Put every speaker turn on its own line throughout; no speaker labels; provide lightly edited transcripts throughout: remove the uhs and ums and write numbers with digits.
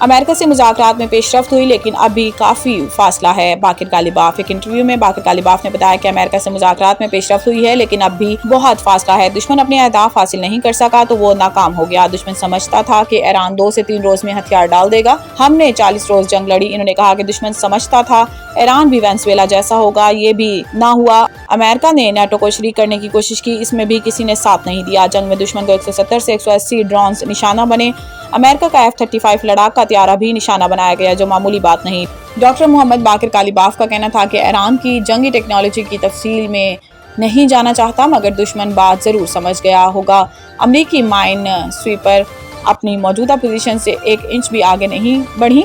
America से मुज़ाकरात में पेशरफ्त हुई, लेकिन अभी काफ़ी फासला है। बाकिर गालिबाफ एक इंटरव्यू में बाकिर गालिबाफ ने बताया कि अमेरिका से मुज़ाकरात में पेशरफ्त हुई है, लेकिन अब भी बहुत फासला है। दुश्मन अपने अहदाफ हासिल नहीं कर सका तो वो नाकाम हो गया। दुश्मन समझता था कि ईरान 2 से 3 रोज में हथियार डाल देगा। हमने 40 रोज जंग लड़ी। इन्होंने कहा कि दुश्मन समझता था ईरान भी वेनेजुएला जैसा होगा, ये भी ना हुआ। अमेरिका ने नेटो को शरीक करने की कोशिश की, इसमें भी किसी ने साथ नहीं दिया। जंग में दुश्मन को 170 से 180 ड्रोन निशाना बने। अमेरिका का F-35 लड़ाका हथियार भी निशाना बनाया गया, जो मामूली बात नहीं। डॉक्टर मोहम्मद बाकिर गालिबाफ का कहना था कि ईरान की जंगी टेक्नोलॉजी की तफसील में नहीं जाना चाहता, मगर दुश्मन बात जरूर समझ गया होगा। अमरीकी माइन स्वीपर अपनी मौजूदा पोजीशन से 1 इंच भी आगे नहीं बढ़ी।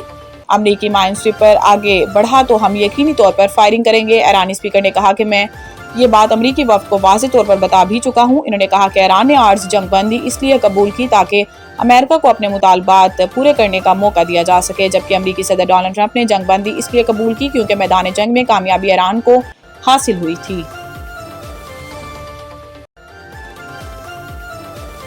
अमरीकी माइन स्वीपर आगे बढ़ा तो हम यकीनी तौर पर फायरिंग करेंगे। ईरानी स्पीकर ने कहा कि मैं ये बात अमरीकी वफ़द को वाज़ेह तौर पर बता भी चुका हूँ। इन्होंने कहा कि ईरान ने आर्ज जंगबंदी इसलिए कबूल की ताकि अमेरिका को अपने मुतालबात पूरे करने का मौका दिया जा सके, जबकि अमरीकी सदर डोनाल्ड ट्रंप ने जंगबंदी इसलिए कबूल की क्योंकि मैदान जंग में कामयाबी ईरान को हासिल हुई थी।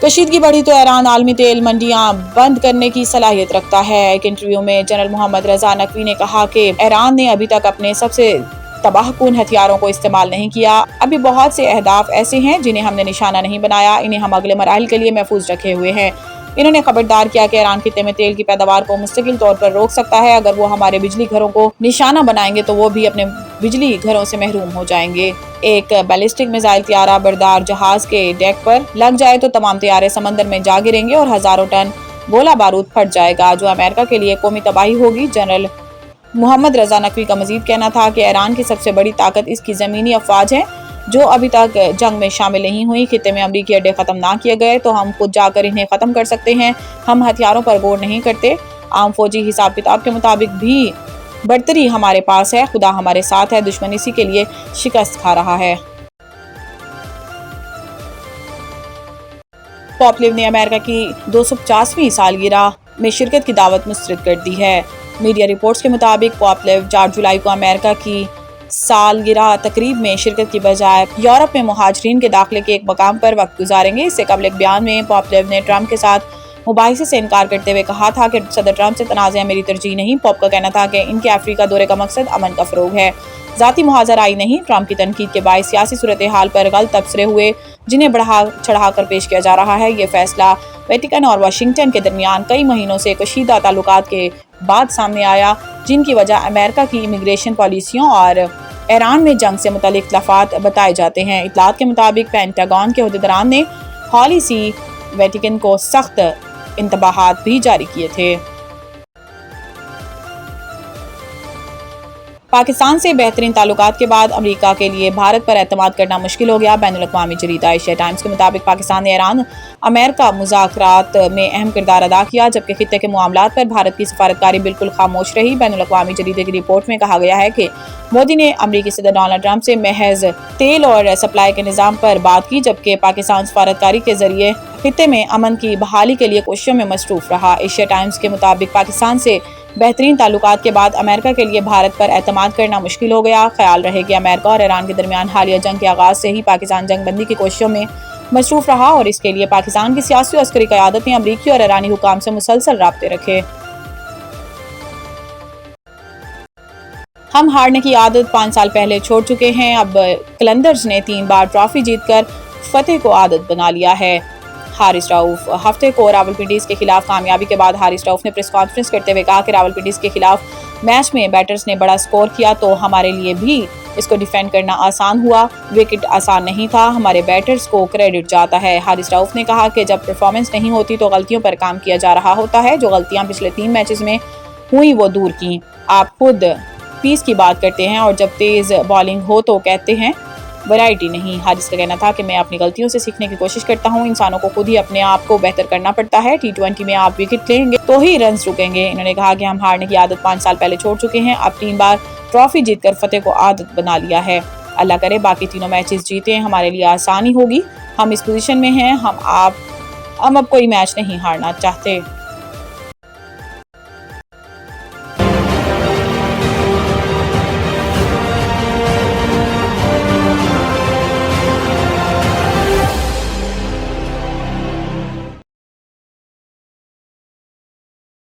कशीदगी बढ़ी तो ईरान आलमी तेल मंडियां बंद करने की सलाहियत रखता है। एक इंटरव्यू में जनरल मोहम्मद रजा नकवी ने कहा कि ईरान ने अभी तक अपने सबसे तबाहकुन हथियारों को इस्तेमाल नहीं किया। अभी बहुत से अहदाफ ऐसे हैं जिन्हें हमने निशाना नहीं बनाया, इन्हें हम अगले मराहिल के लिए महफूज रखे हुए हैं। इन्होंने खबरदार किया कि ईरान खित्ते में तेल की पैदावार को मुस्तकिल तौर पर रोक सकता है। अगर वो हमारे बिजली घरों को निशाना बनाएंगे तो वो भी अपने बिजली घरों से महरूम हो जाएंगे। एक बैलिस्टिक मिसाइल त्यारा बरदार जहाज के डेक पर लग जाए तो तमाम तैयारे समंदर में जा गिरेंगे और हजारों टन गोला बारूद फट जाएगा, जो अमेरिका के लिए कौमी तबाही होगी। जनरल मोहम्मद रजा नकवी का मजीद कहना था कि ईरान की सबसे बड़ी ताकत इसकी जमीनी अफवाज है, जो अभी तक जंग में शामिल नहीं हुई। खित्ते में अमरीकी अड्डे खत्म ना किए गए तो हम खुद जाकर इन्हें खत्म कर सकते हैं। हम हथियारों पर गौर नहीं करते। आम फौजी हिसाब किताब के मुताबिक भी बढ़तरी हमारे पास है। खुदा हमारे साथ है, दुश्मन इसी के लिए शिकस्त खा रहा है। पॉपलिव ने अमेरिका की 250वीं सालगिरह में शिरकत की दावत मुस्तरद कर दी है। मीडिया रिपोर्ट्स के मुताबिक पॉपलिव 4 जुलाई को अमेरिका की सालगिरह तकरीब में शिरकत की बजाय यूरोप में मुहाजिरीन के दाखिले के एक मकाम पर वक्त गुजारेंगे। इससे कबल एक बयान में पॉपलिव ने ट्रंप के साथ मुबाहिसे से इनकार करते हुए कहा था कि सदर ट्रंप से तनाज़े मेरी तरजीह नहीं। पॉप का कहना था कि इनके अफ्रीका दौरे का मकसद अमन का फरोग है, जाती मुहाजराई नहीं। ट्रंप की तनकीद के बायस सियासी सूरत हाल पर गलत तबसरे हुए, जिन्हें बढ़ा चढ़ा कर पेश किया जा रहा है। ये फैसला वेटिकन और वाशिंगटन के दरमियान कई महीनों से कशीदा ताल्लुकात के बाद सामने आया, जिनकी वजह अमेरिका की इमिग्रेशन पॉलिसियों और ईरान में जंग से मुतल्लिक इख्तलाफात बताए जाते हैं। इत्तलात के मुताबिक पेंटागन के अहदेदारान ने हाल ही सी वेटिकन को सख्त इंतबाहात भी जारी किए थे। पाकिस्तान से बेहतरीन ताल्लुकात के बाद अमेरिका के लिए भारत पर एतमाद करना मुश्किल हो गया। बैनुल-अक़वामी जरीदा एशिया टाइम्स के मुताबिक पाकिस्तान ने ईरान अमेरिका मुज़ाकरात में अहम किरदार अदा किया, जबकि खित्ते के मामलात पर भारत की सफारतकारी बिल्कुल खामोश रही। बैनुल-अक़वामी जरीदे की रिपोर्ट में कहा गया है कि मोदी ने अमरीकी सदर डोनाल्ड ट्रंप से महज तेल और सप्लाई के निज़ाम पर बात की, जबकि पाकिस्तान सफारतकारी के जरिए खित्ते में अमन की बहाली के लिए कोशिशों में मसरूफ रहा। एशिया टाइम्स के मुताबिक पाकिस्तान से बेहतरीन ताल्लुकात के बाद अमेरिका के लिए भारत पर एतमाद करना मुश्किल हो गया। ख्याल रहे कि अमेरिका और ईरान के दरमियान हालिया जंग के आगाज से ही पाकिस्तान जंगबंदी की कोशिशों में मसरूफ रहा और इसके लिए पाकिस्तान की सियासी और अस्करी क़यादत ने अमरीकी और ईरानी हुकाम से मुसलसल राब्ते रखे। हम हारने की आदत 5 साल पहले छोड़ चुके हैं। अब कलंदर्स ने 3 बार ट्रॉफी जीतकर फतेह को आदत बना लिया है। हारिस रऊफ हफ्ते को रावलपिंडी के खिलाफ कामयाबी के बाद हारिस रऊफ ने प्रेस कॉन्फ्रेंस करते हुए कहा कि रावलपिंडी के खिलाफ मैच में बैटर्स ने बड़ा स्कोर किया तो हमारे लिए भी इसको डिफेंड करना आसान हुआ। विकेट आसान नहीं था, हमारे बैटर्स को क्रेडिट जाता है। हारिस रऊफ ने कहा कि जब परफॉर्मेंस नहीं होती तो गलतियों पर काम किया जा रहा होता है। जो गलतियां पिछले 3 मैचेस में हुई वो दूर की। आप खुद पीस की बात करते हैं और जब तेज बॉलिंग हो तो कहते हैं वैरायटी नहीं। हारिस का कहना था कि मैं अपनी गलतियों से सीखने की कोशिश करता हूं। इंसानों को खुद ही अपने आप को बेहतर करना पड़ता है। T20 में आप विकेट लेंगे तो ही रन रुकेंगे। इन्होंने कहा कि हम हारने की आदत 5 साल पहले छोड़ चुके हैं। अब 3 बार ट्रॉफी जीतकर फतेह को आदत बना लिया है। अल्लाह करे बाकी तीनों मैचेस जीते, हमारे लिए आसानी होगी। हम इस पोजीशन में हैं, हम अब कोई मैच नहीं हारना चाहते।